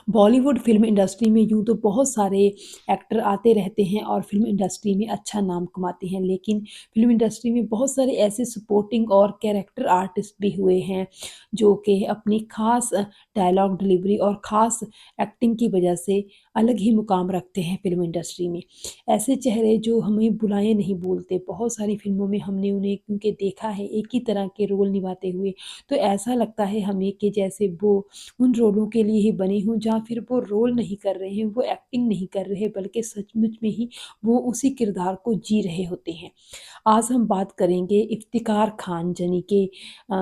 Bollywood film industry में यूँ तो बहुत सारे एक्टर आते रहते हैं और फ़िल्म इंडस्ट्री में अच्छा नाम कमाते हैं, लेकिन फ़िल्म इंडस्ट्री में बहुत सारे ऐसे सपोर्टिंग और कैरेक्टर आर्टिस्ट भी हुए हैं, जो कि अपनी ख़ास डायलॉग डिलीवरी और ख़ास एक्टिंग की वजह से अलग ही मुकाम रखते हैं फ़िल्म इंडस्ट्री में। ऐसे चेहरे जो हमें बुलाए नहीं भूलते, बहुत सारी फ़िल्मों में हमने उन्हें क्योंकि देखा है एक ही तरह के रोल निभाते हुए, तो ऐसा लगता है हमें कि जैसे वो उन रोलों के लिए ही बने हों या फिर वो रोल नहीं कर रहे हैं, वो एक्टिंग नहीं कर रहे बल्कि सचमुच में ही वो उसी किरदार को जी रहे होते हैं। आज हम बात करेंगे इफ्तिकार खान यानी कि अ,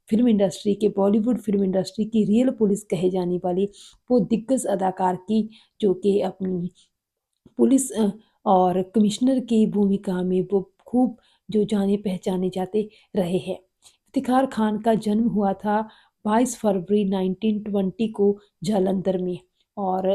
फ़िल्म इंडस्ट्री के बॉलीवुड फ़िल्म इंडस्ट्री की रियल पुलिस कहे जाने वाली वो दिग्गज अदाकार की जो कि अपनी पुलिस और कमिश्नर की भूमिका में वो खूब जो जाने-पहचाने जाते रहे हैं। इफ्तिखार खान का जन्म हुआ था 22 फरवरी 1920 को जालंधर में और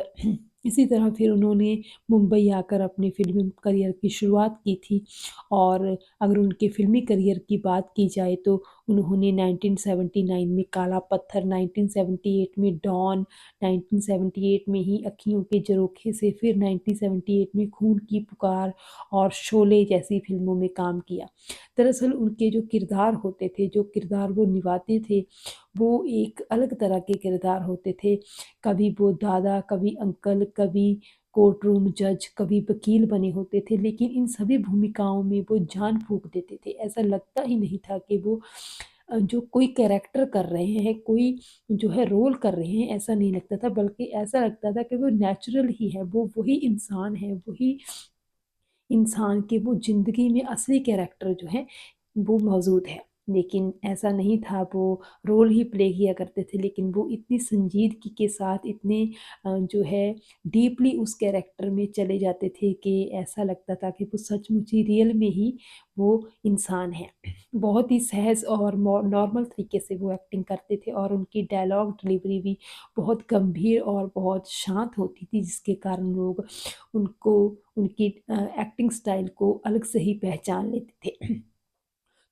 इसी तरह फिर उन्होंने मुंबई आकर अपने फ़िल्मी करियर की शुरुआत की थी और अगर उनके फ़िल्मी करियर की बात की जाए तो उन्होंने 1979 में काला पत्थर, 1978 में डॉन, 1978 में ही अँखियों के झरोखे से, फिर 1978 में खून की पुकार और शोले जैसी फ़िल्मों में काम किया। दरअसल उनके जो किरदार होते थे, जो किरदार वो निभाते थे, वो एक अलग तरह के किरदार होते थे। कभी वो दादा, कभी अंकल, कभी कोर्ट रूम जज, कभी वकील बने होते थे, लेकिन इन सभी भूमिकाओं में वो जान फूँक देते थे। ऐसा लगता ही नहीं था कि वो जो कोई कैरेक्टर कर रहे हैं, कोई जो है रोल कर रहे हैं, ऐसा नहीं लगता था, बल्कि ऐसा लगता था कि वो नेचुरल ही है, वो वही इंसान है, वही इंसान की वो ज़िंदगी में असली कैरेक्टर जो है, वो मौजूद है। लेकिन ऐसा नहीं था, वो रोल ही प्ले किया करते थे, लेकिन वो इतनी संजीदगी के साथ इतने जो है डीपली उस कैरेक्टर में चले जाते थे कि ऐसा लगता था कि वो सचमुच ही रियल में ही वो इंसान है। बहुत ही सहज और नॉर्मल तरीके से वो एक्टिंग करते थे और उनकी डायलॉग डिलीवरी भी बहुत गंभीर और बहुत शांत होती थी, जिसके कारण लोग उनको उनकी एक्टिंग स्टाइल को अलग से ही पहचान लेते थे।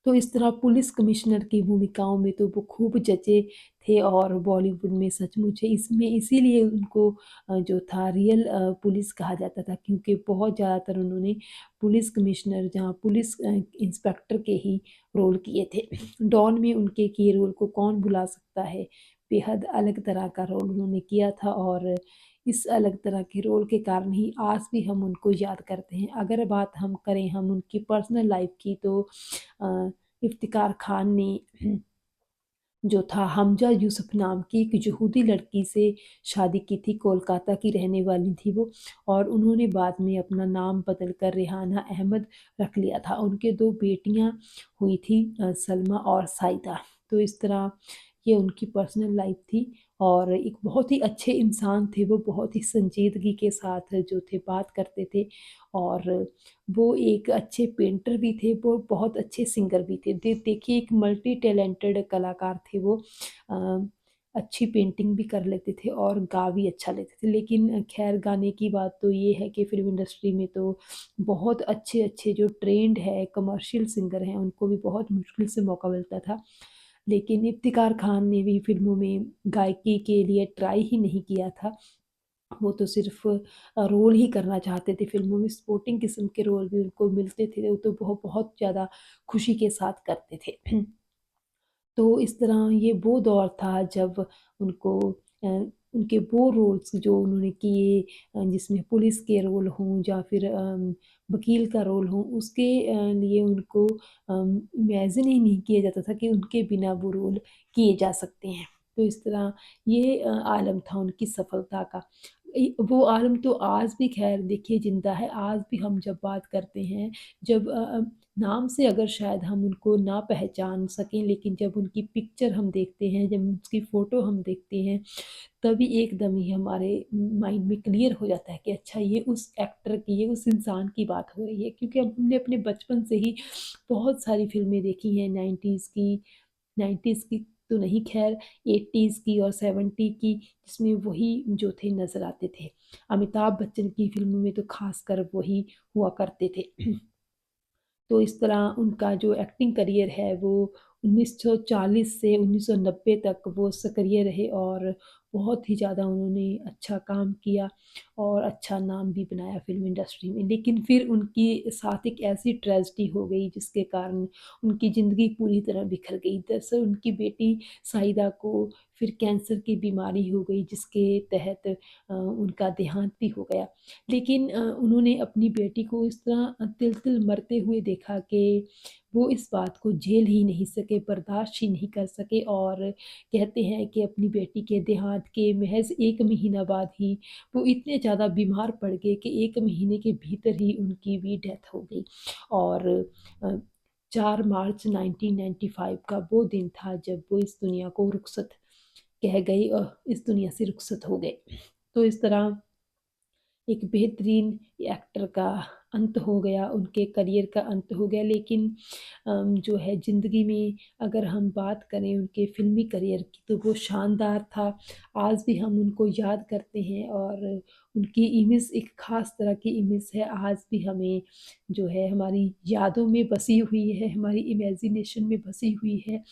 तो इस तरह पुलिस कमिश्नर की भूमिकाओं में तो वो खूब जचे थे और बॉलीवुड में सचमुच है इसमें इसीलिए उनको जो था रियल पुलिस कहा जाता था क्योंकि बहुत ज़्यादातर उन्होंने पुलिस कमिश्नर जहाँ पुलिस इंस्पेक्टर के ही रोल किए थे। डॉन में उनके किए रोल को कौन भुला सकता है, बेहद अलग तरह का रोल उन्होंने किया था और इस अलग तरह के रोल के कारण ही आज भी हम उनको याद करते हैं। अगर बात हम करें हम उनकी पर्सनल लाइफ़ की तो अ, इफ्तिकार खान ने जो था हमजा यूसुफ नाम की एक यहूदी लड़की से शादी की थी, कोलकाता की रहने वाली थी वो और उन्होंने बाद में अपना नाम बदल कर रेहाना अहमद रख लिया था। उनके 2 बेटियाँ हुई थी सलमा और साइदा। तो इस तरह ये उनकी पर्सनल लाइफ़ थी और एक बहुत ही अच्छे इंसान थे वो, बहुत ही संजीदगी के साथ जो थे बात करते थे और वो एक अच्छे पेंटर भी थे, वो बहुत अच्छे सिंगर भी थे। देखिए एक मल्टी टैलेंटेड कलाकार थे वो अ, अच्छी पेंटिंग भी कर लेते थे और गा भी अच्छा लेते थे। लेकिन ख़ैर गाने की बात तो ये है कि फ़िल्म इंडस्ट्री में तो बहुत अच्छे-अच्छे जो ट्रेंड है कमर्शियल सिंगर हैं, उनको भी बहुत मुश्किल से मौका मिलता था। लेकिन इफ्तिकार खान ने भी फ़िल्मों में गायकी के लिए ट्राई ही नहीं किया था। वो तो सिर्फ़ रोल ही करना चाहते थे फ़िल्मों में, सपोर्टिंग किस्म के रोल भी उनको मिलते थे, वो तो बहुत ज़्यादा खुशी के साथ करते थे। तो इस तरह ये वो दौर था जब उनको अ, उनके वो रोल्स जो उन्होंने किए जिसमें पुलिस के रोल हों या फिर वकील का रोल हो उसके लिए उनको इमेजिन ही नहीं किया जाता था कि उनके बिना वो रोल किए जा सकते हैं। तो इस तरह ये आलम था उनकी सफलता का। वो आलम तो आज भी ख़ैर देखिए ज़िंदा है, आज भी हम जब बात करते हैं जब नाम से अगर शायद हम उनको ना पहचान सकें, लेकिन जब उनकी पिक्चर हम देखते हैं, जब उसकी फ़ोटो हम देखते हैं, तभी एकदम ही हमारे माइंड में क्लियर हो जाता है कि अच्छा ये उस एक्टर की, ये उस इंसान की बात हो रही है। क्योंकि अब हमने अपने बचपन से ही बहुत सारी फ़िल्में देखी हैं 90s की तो नहीं ख़ैर 80s की और 70 की जिसमें वही जो थे नज़र आते थे। अमिताभ बच्चन की फ़िल्मों में तो ख़ासकर वही हुआ करते थे। तो इस तरह उनका जो एक्टिंग करियर है वो 1940 से 1990 तक वो सक्रिय रहे और बहुत ही ज़्यादा उन्होंने अच्छा काम किया और अच्छा नाम भी बनाया फ़िल्म इंडस्ट्री में। लेकिन फिर उनके साथ एक ऐसी ट्रेजेडी हो गई जिसके कारण उनकी ज़िंदगी पूरी तरह बिखर गई। दरअसल उनकी बेटी साहिदा को फिर कैंसर की बीमारी हो गई जिसके तहत उनका देहांत भी हो गया। लेकिन उन्होंने अपनी बेटी को इस तरह तिल-तिल मरते हुए देखा कि वो इस बात को झेल ही नहीं सके, बर्दाश्त ही नहीं कर सके और कहते हैं कि अपनी बेटी के देहांत के महज़ 1 महीना बाद ही वो इतने ज़्यादा बीमार पड़ गए कि 1 महीने के भीतर ही उनकी भी डेथ हो गई। और अ, 4 मार्च 1995 का वो दिन था जब वो इस दुनिया को रुखसत कह गई इस दुनिया से रुखसत हो गए। तो इस तरह एक बेहतरीन एक्टर का अंत हो गया, उनके करियर का अंत हो गया। लेकिन जो है ज़िंदगी में अगर हम बात करें उनके फ़िल्मी करियर की तो वो शानदार था। आज भी हम उनको याद करते हैं और उनकी इमेज एक ख़ास तरह की इमेज है। आज भी हमें जो है हमारी यादों में बसी हुई है, हमारी इमेजिनेशन में बसी हुई है।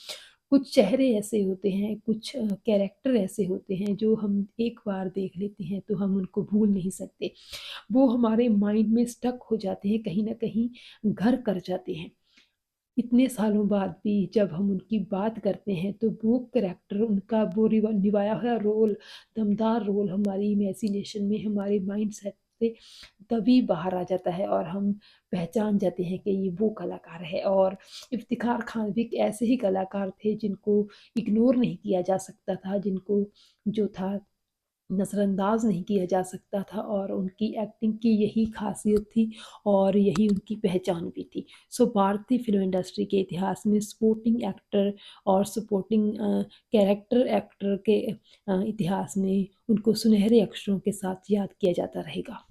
कुछ चेहरे ऐसे होते हैं, कुछ कैरेक्टर ऐसे होते हैं जो हम एक बार देख लेते हैं तो हम उनको भूल नहीं सकते। वो हमारे माइंड में स्टक हो जाते हैं, कहीं न कहीं घर कर जाते हैं। इतने सालों बाद भी जब हम उनकी बात करते हैं तो वो कैरेक्टर उनका वो निभाया हुआ रोल, दमदार रोल हमारी इमेजिनेशन में, हमारे माइंडसेट से तभी बाहर आ जाता है और हम पहचान जाते हैं कि ये वो कलाकार है। और इफ्तिख़ार खान भी एक ऐसे ही कलाकार थे जिनको इग्नोर नहीं किया जा सकता था, जिनको जो था नज़रअंदाज नहीं किया जा सकता था और उनकी एक्टिंग की यही ख़ासियत थी और यही उनकी पहचान भी थी। सो भारतीय फ़िल्म इंडस्ट्री के इतिहास में सपोर्टिंग एक्टर और सपोर्टिंग कैरेक्टर एक्टर के इतिहास में उनको सुनहरे अक्षरों के साथ याद किया जाता रहेगा।